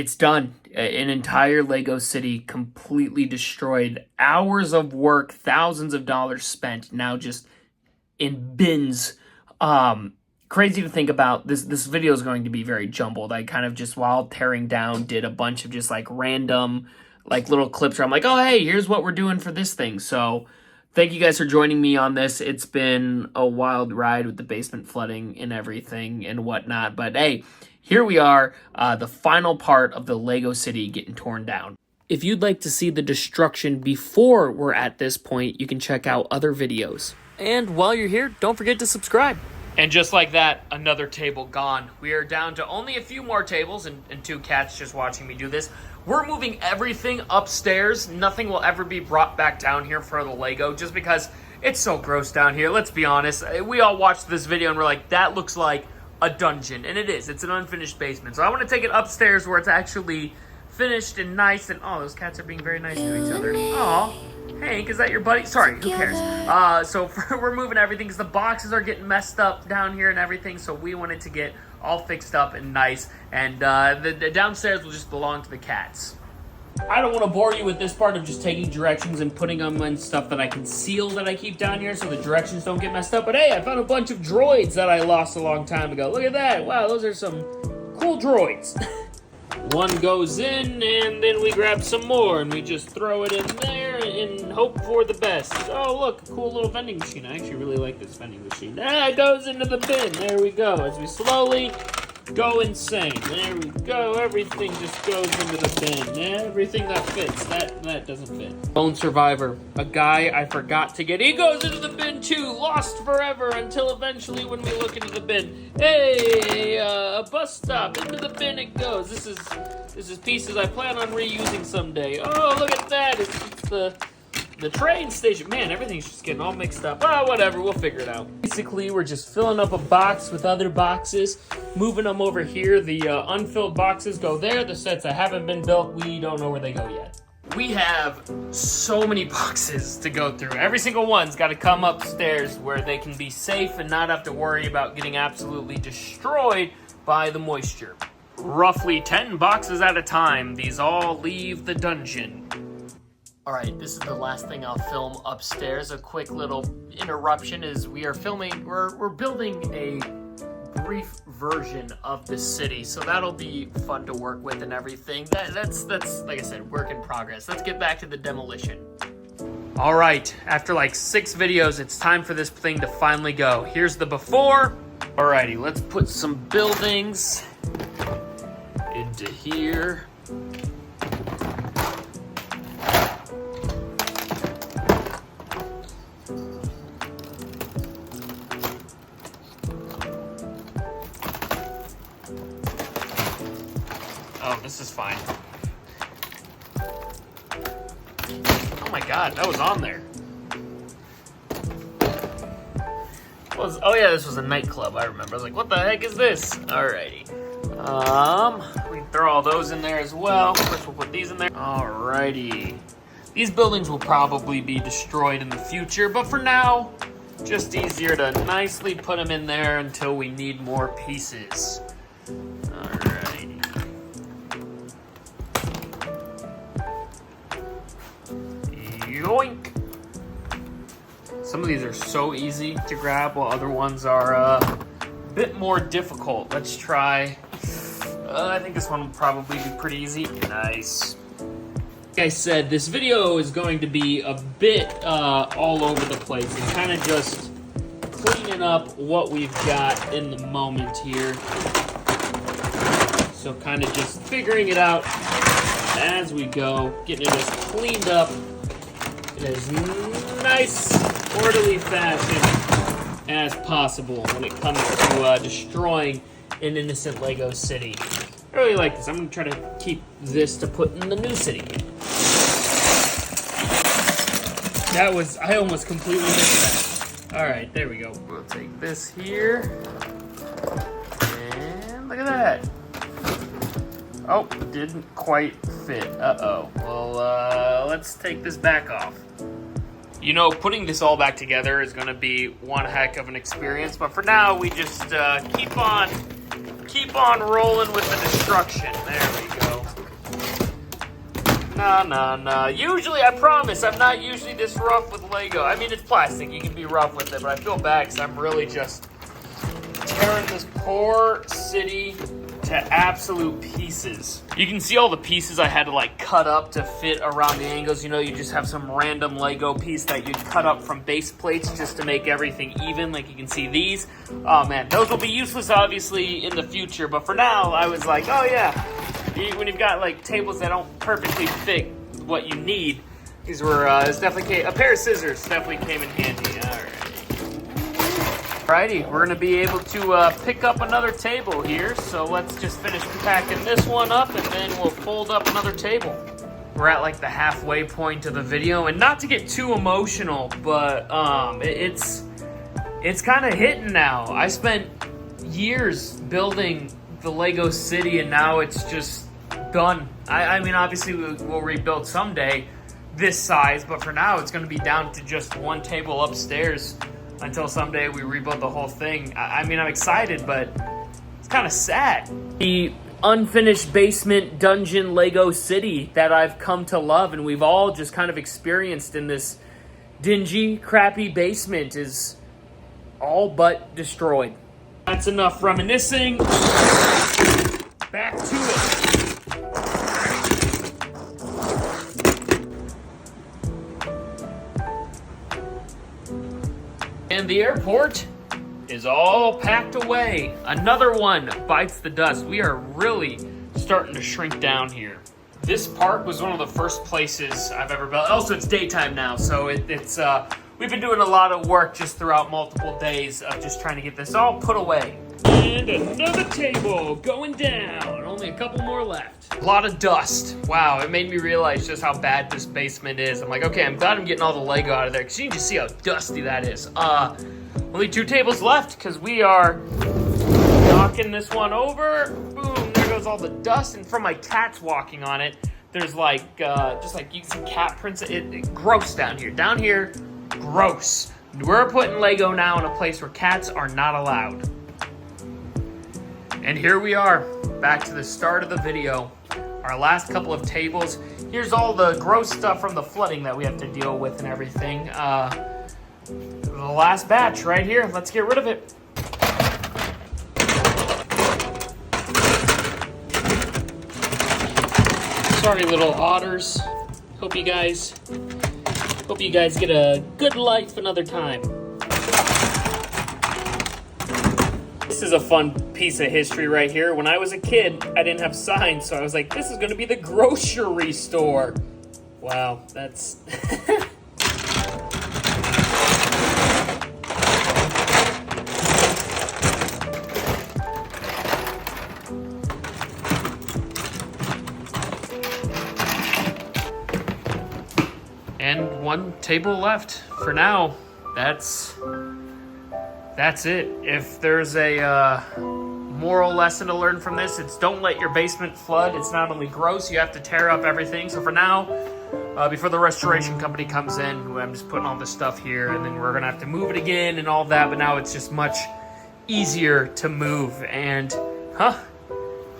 it's done. An entire Lego city completely destroyed. Hours of work, thousands of dollars spent, now just in bins. Crazy to think about. This video is going to be very jumbled. I kind of just, while tearing down, did a bunch of just like random like little clips where I'm like, oh hey, here's what we're doing for this thing. So thank you guys for joining me on this. It's been a wild ride with the basement flooding and everything and whatnot. But hey, here we are, the final part of the Lego city getting torn down. If you'd like to see the destruction before we're at this point, you can check out other videos. And while you're here, don't forget to subscribe. And just like that, another table gone. We are down to only a few more tables and 2 cats just watching me do this. We're moving everything upstairs. Nothing will ever be brought back down here for the Lego just because it's so gross down here. Let's be honest. We all watched this video and we're like, that looks like a dungeon. And it is. It's an unfinished basement. So I want to take it upstairs where it's actually finished and nice. And oh, those cats are being very nice to each other. Aw. Hank, is that your buddy? Sorry, who cares? So we're moving everything because the boxes are getting messed up down here and everything. So we wanted to get all fixed up and nice. And the downstairs will just belong to the cats. I don't want to bore you with this part of just taking directions and putting them in stuff that I can seal that I keep down here so the directions don't get messed up. But hey, I found a bunch of droids that I lost a long time ago. Look at that. Wow, those are some cool droids. One goes in, and then we grab some more, and we just throw it in there and hope for the best. Oh, look, a cool little vending machine. I actually really like this vending machine. It goes into the bin. There we go. As we slowly go insane. There we go. Everything just goes into the bin. Everything that fits. That doesn't fit. Lone survivor. A guy I forgot to get. He goes into the bin too. Lost forever until eventually when we look into the bin. Hey, a bus stop. Into the bin it goes. This is pieces I plan on reusing someday. Oh, look at that. It's the train station. Man, everything's just getting all mixed up. Oh, whatever. We'll figure it out. Basically, we're just filling up a box with other boxes, moving them over here. The unfilled boxes go there. The sets that haven't been built, we don't know where they go yet. We have so many boxes to go through. Every single one's got to come upstairs where they can be safe and not have to worry about getting absolutely destroyed by the moisture. Roughly 10 boxes at a time, these all leave the dungeon. Alright, this is the last thing I'll film upstairs. A quick little interruption is we're building a brief version of the city, so that'll be fun to work with and everything. That's like I said, work in progress. Let's get back to the demolition. Alright, after like 6 videos, it's time for this thing to finally go. Here's the before. Alrighty, let's put some buildings into here. Oh, this is fine. Oh my god, that was on there. Oh yeah, this was a nightclub, I remember. I was like, what the heck is this? Alrighty. We can throw all those in there as well. First we'll put these in there. Alrighty. These buildings will probably be destroyed in the future, but for now, just easier to nicely put them in there until we need more pieces. Alrighty. Yoink! Some of these are so easy to grab, while other ones are a bit more difficult. Let's try. I think this one will probably be pretty easy. Nice. Like I said, this video is going to be a bit all over the place and kind of just cleaning up what we've got in the moment here. So kind of just figuring it out as we go, getting it as cleaned up in as nice, orderly fashion as possible when it comes to destroying an innocent Lego city. I really like this. I'm going to try to keep this to put in the new city. I almost completely missed that. Alright, there we go. We'll take this here. And look at that. Oh, didn't quite fit. Uh-oh. Well, let's take this back off. You know, putting this all back together is going to be one heck of an experience, but for now, we just keep on rolling with the destruction. There we go. Nah. Usually, I promise, I'm not usually this rough with Lego. I mean, it's plastic. You can be rough with it, but I feel bad because I'm really just tearing this poor city to absolute pieces. You can see all the pieces I had to like cut up to fit around the angles. You know, you just have some random Lego piece that you cut up from base plates just to make everything even. Like you can see these. Oh man, those will be useless obviously in the future, but for now I was like, oh yeah, when you've got like tables that don't perfectly fit what you need, these were it's definitely a pair of scissors definitely came in handy. Alrighty, we're gonna be able to pick up another table here, so let's just finish packing this one up and then we'll fold up another table. We're at like the halfway point of the video, and not to get too emotional, but it's kind of hitting now. I spent years building the Lego city and now it's just done. I mean, obviously we'll rebuild someday this size, but for now it's gonna be down to just one table upstairs until someday we rebuild the whole thing. I mean, I'm excited, but it's kind of sad. The unfinished basement dungeon Lego city that I've come to love and we've all just kind of experienced in this dingy, crappy basement is all but destroyed. That's enough reminiscing. Back to it. And the airport is all packed away. Another one bites the dust. We are really starting to shrink down here. This park was one of the first places I've ever built. Also, it's daytime now, so it's we've been doing a lot of work just throughout multiple days of just trying to get this all put away. And another table going down. Only a couple more left. A lot of dust. Wow, it made me realize just how bad this basement is. I'm like, okay, I'm glad I'm getting all the Lego out of there because you can just see how dusty that is. Only 2 tables left because we are knocking this one over. Boom, there goes all the dust. And from my cats walking on it, there's like, just like you can see cat prints. It gross down here. Down here, gross. We're putting Lego now in a place where cats are not allowed. And here we are, back to the start of the video. Our last couple of tables. Here's all the gross stuff from the flooding that we have to deal with and everything. The last batch right here. Let's get rid of it. Sorry, little otters. Hope you guys get a good life another time. This is a fun piece of history right here. When I was a kid, I didn't have signs, so I was like, this is gonna be the grocery store. Wow, that's... And one table left. For now, that's it. If there's a moral lesson to learn from this, it's don't let your basement flood. It's not only gross, you have to tear up everything. So for now, before the restoration company comes in, I'm just putting all this stuff here, and then we're gonna have to move it again and all that, but now it's just much easier to move. And, an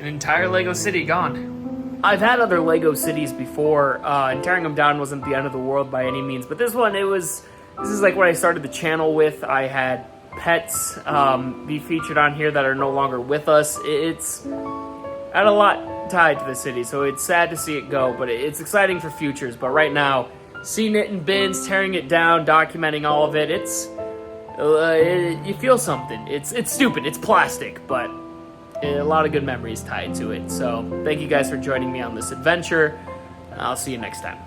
entire Lego city gone. I've had other Lego cities before, and tearing them down wasn't the end of the world by any means, but this one, this is like what I started the channel with. I had pets be featured on here that are no longer with us. It's had a lot tied to the city, so it's sad to see it go, but it's exciting for futures. But right now, seeing it in bins, tearing it down, documenting all of it, you feel something. It's stupid, it's plastic, but a lot of good memories tied to it. So thank you guys for joining me on this adventure. I'll see you next time.